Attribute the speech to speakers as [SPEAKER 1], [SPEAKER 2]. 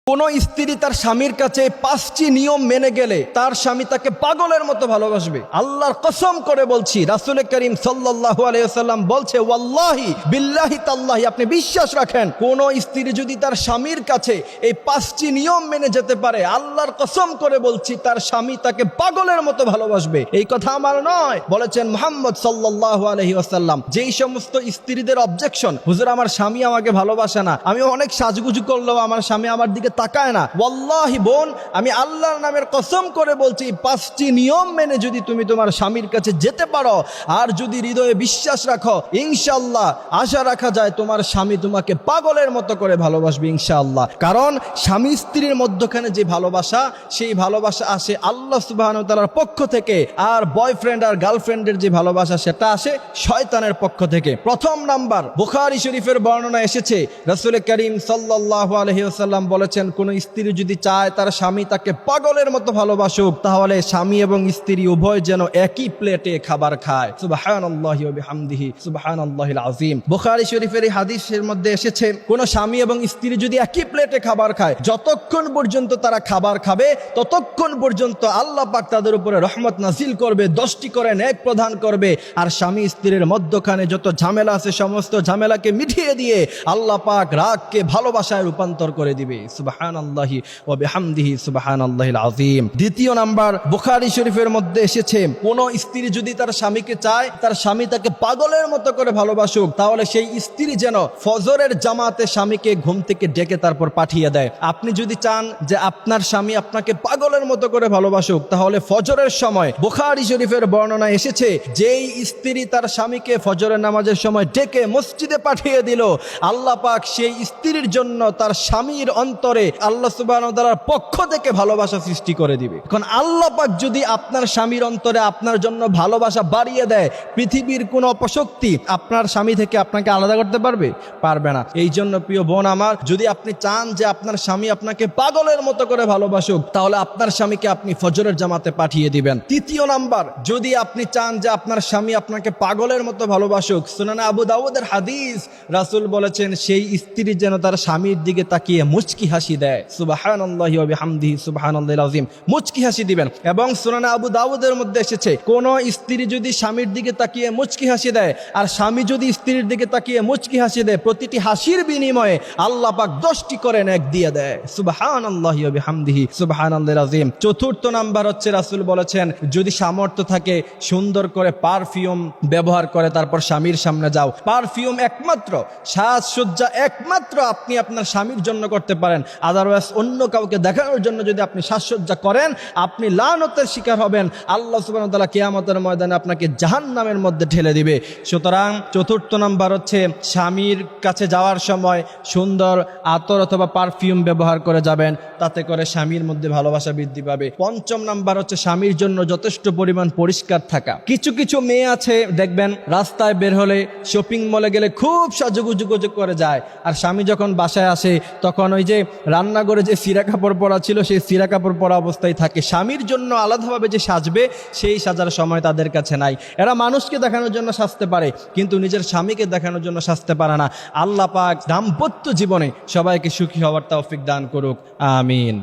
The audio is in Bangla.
[SPEAKER 1] কোন স্ত্রী তার স্বামীর কাছে 5টি নিয়ম মেনে গেলে তার স্বামী তাকে পাগলের মতো ভালোবাসবে। আল্লাহর কসম করে বলছি, রাসূল করিম সাল্লাল্লাহু আলাইহি ওয়াসাল্লাম বলছে, ওয়াল্লাহি বিল্লাহি তাল্লাহি, আপনি বিশ্বাস রাখেন, কোন স্ত্রী যদি তার স্বামীর কাছে এই 5টি নিয়ম মেনে যেতে পারে, আল্লাহর কসম করে বলছি, তার স্বামী তাকে পাগলের মতো ভালোবাসবে। এই কথা আমার নয়, বলেছেন মুহাম্মদ সাল্লাল্লাহু আলাইহি ওয়াসাল্লাম। যেই সমস্ত স্ত্রীদের অবজেকশন, হুজুর আমার স্বামী আমাকে ভালোবাসে না, আমি অনেক সাজগুজু করলেও আমার স্বামী আমার দিকে তাকায় না, ওয়াল্লাহি বোন, আমি আল্লাহর নামের কসম করে বলছি, 5টি নিয়ম মেনে যদি তুমি তোমার স্বামীর কাছে যেতে পারো, আর যদি হৃদয়ে বিশ্বাস রাখো, ইনশাআল্লাহ আশা রাখা যায় তোমার স্বামী তোমাকে পাগলের মতো করে ভালোবাসবে ইনশাআল্লাহ। কারণ স্বামী স্ত্রীর মধ্যখানে যে ভালোবাসা, সেই ভালোবাসা আসে আল্লাহ সুবহানাহু ওয়া তাআলার পক্ষ থেকে, আর বয়ফ্রেন্ড আর গার্লফ্রেন্ডের যে ভালোবাসা, সেটা আসে শয়তানের পক্ষ থেকে। প্রথম নাম্বার, বুখারী শরীফের বর্ণনা এসেছে, রাসূল করিম সাল্লাল্লাহু আলাইহি ওয়াসাল্লাম বলেছেন, কোন স্ত্রী যদি চায় তার স্বামী তাকে পাগলের মতো ভালোবাসুক, তাহলে স্বামী এবং স্ত্রী উভয় যেন একই প্লেটে খাবার খায়। সুবহানাল্লাহি ওয়া বিহামদিহি সুবহানাল্লাহিল আযীম। বুখারী শরীফের এই হাদিসের মধ্যে এসেছে, কোন স্বামী এবং স্ত্রী যদি একই প্লেটে খাবার খায়, যতক্ষণ পর্যন্ত তারা খাবার খাবে, ততক্ষণ পর্যন্ত আল্লাহ পাক তাদের উপরে রহমত নাজিল করবে, 10টি করে নেক প্রদান করবে, আর স্বামী স্ত্রীর মধ্যখানে যত ঝামেলা আছে, সমস্ত ঝামেলাকে মিটিয়ে দিয়ে আল্লাহ পাক রাগকে ভালোবাসায় রূপান্তর করে দিবে। সুবহানাল্লাহি ওয়া বিহামদিহি সুবহানাল্লাহিল আযীম। দ্বিতীয় নাম্বার, বুখারী শরীফের মধ্যে এসেছে, কোন স্ত্রী যদি তার স্বামীকে চায় তার স্বামী তাকে পাগলের মতো করে ভালোবাসুক, তাহলে সেই স্ত্রী যেন ফজরের জামাতে স্বামীকে ঘুম থেকে ডেকে তারপর পাঠিয়ে দেয়। আপনি যদি চান যে আপনার স্বামী আপনাকে পাগলের মতো করে ভালোবাসুক, তাহলে ফজরের সময়, বুখারী শরীফের বর্ণনা এসেছে, যেই স্ত্রী তার স্বামীকে ফজরের নামাজের সময় ডেকে মসজিদে পাঠিয়ে দিল, আল্লাহ পাক সেই স্ত্রীর জন্য তার স্বামীর অন্তরে আল্লাহ সুবহানাহু ওয়া তাআলার পক্ষ থেকে ভালোবাসা সৃষ্টি করে দিবে। কারণ আল্লাহ পাক যদি আপনার স্বামীর অন্তরে আপনার জন্য ভালোবাসা বাড়িয়ে দেয়, পৃথিবীর কোন অপশক্তি আপনার স্বামী থেকে আপনাকে আলাদা করতে পারবে? পারবে না। এই জন্য প্রিয় বোন আমার, যদি আপনি চান যে আপনার স্বামী আপনাকে পাগলের মতো করে ভালোবাসুক, তাহলে আপনার স্বামীকে আপনি ফজরের জামাতে পাঠিয়ে দিবেন। তৃতীয় নাম্বার, যদি আপনি চান যে আপনার স্বামী আপনাকে পাগলের মতো ভালোবাসুক, সুনানে আবু দাউদের হাদিস, রাসূল বলেছেন, সেই স্ত্রী যেন তার স্বামীর দিকে তাকিয়ে মুচকি হাসি দেয়। সুবহানাল্লাহি ওয়া বিহামদিহি সুবহানাল্লাহিল আযীম। মুচকি হাসি দিবেন। এবং সুনানে আবু দাউদের মধ্যে এসেছে, কোন স্ত্রী যদি স্বামীর দিকে তাকিয়ে মুচকি হাসি দেয়, আর স্বামী যদি স্ত্রীর দিকে তাকিয়ে মুচকি হাসি দেয়, প্রতিটি হাসির বিনিময়ে আল্লাহ পাক 10টি করে নেক দিয়ে দেয়। সুবহানাল্লাহি ওয়া বিহামদিহি সুবহানাল্লাহিল আযীম। চতুর্থ নাম্বার হচ্ছে, রাসূল বলেছেন, যদি সামর্থ্য থাকে, সুন্দর করে পারফিউম ব্যবহার করে তারপর স্বামীর সামনে যাও। পারফিউম একমাত্র, সাজসজ্জা একমাত্র আপনি আপনার স্বামীর জন্য করতে পারেন। আদারওয়াইজ অন্য কাউকে দেখানোর জন্য যদি আপনি সাজসজ্জা করেন, আপনি লানতের শিকার হবেন। আল্লাহ সুবহানাহু ওয়া তাআলা কিয়ামতের ময়দানে আপনাকে জাহান্নামের মধ্যে ঠেলে দিবে। সুতরাং চতুর্থ নাম্বার হচ্ছে, স্বামীর কাছে যাওয়ার সময় সুন্দর আতর অথবা পারফিউম ব্যবহার করে যাবেন, তাতে করে স্বামীর মধ্যে ভালোবাসা বৃদ্ধি পাবে। পঞ্চম নাম্বার হচ্ছে, স্বামীর জন্য যথেষ্ট পরিমাণ পরিষ্কার থাকা। কিছু কিছু মেয়ে আছে, দেখবেন রাস্তায় বের হলে, শপিং মলে গেলে খুব সাজুগুজু করে যায়, আর স্বামী যখন বাসায় আসে তখন ওই যে রান্নাঘরে যে সিরা কাপড় পরা ছিল, সেই সিরা কাপড় পরা অবস্থায় থাকে। স্বামীর জন্য আলাদাভাবে যে সাজবে, সেই সাজার সময় তাদের কাছে নাই। এরা মানুষকে দেখানোর জন্য সাজতে পারে, কিন্তু নিজের স্বামীকে দেখানোর জন্য সাজতে পারে না। আল্লাহ পাক দাম্পত্য জীবনে সবাইকে সুখী হওয়ার তৌফিক দান করুক, আমিন।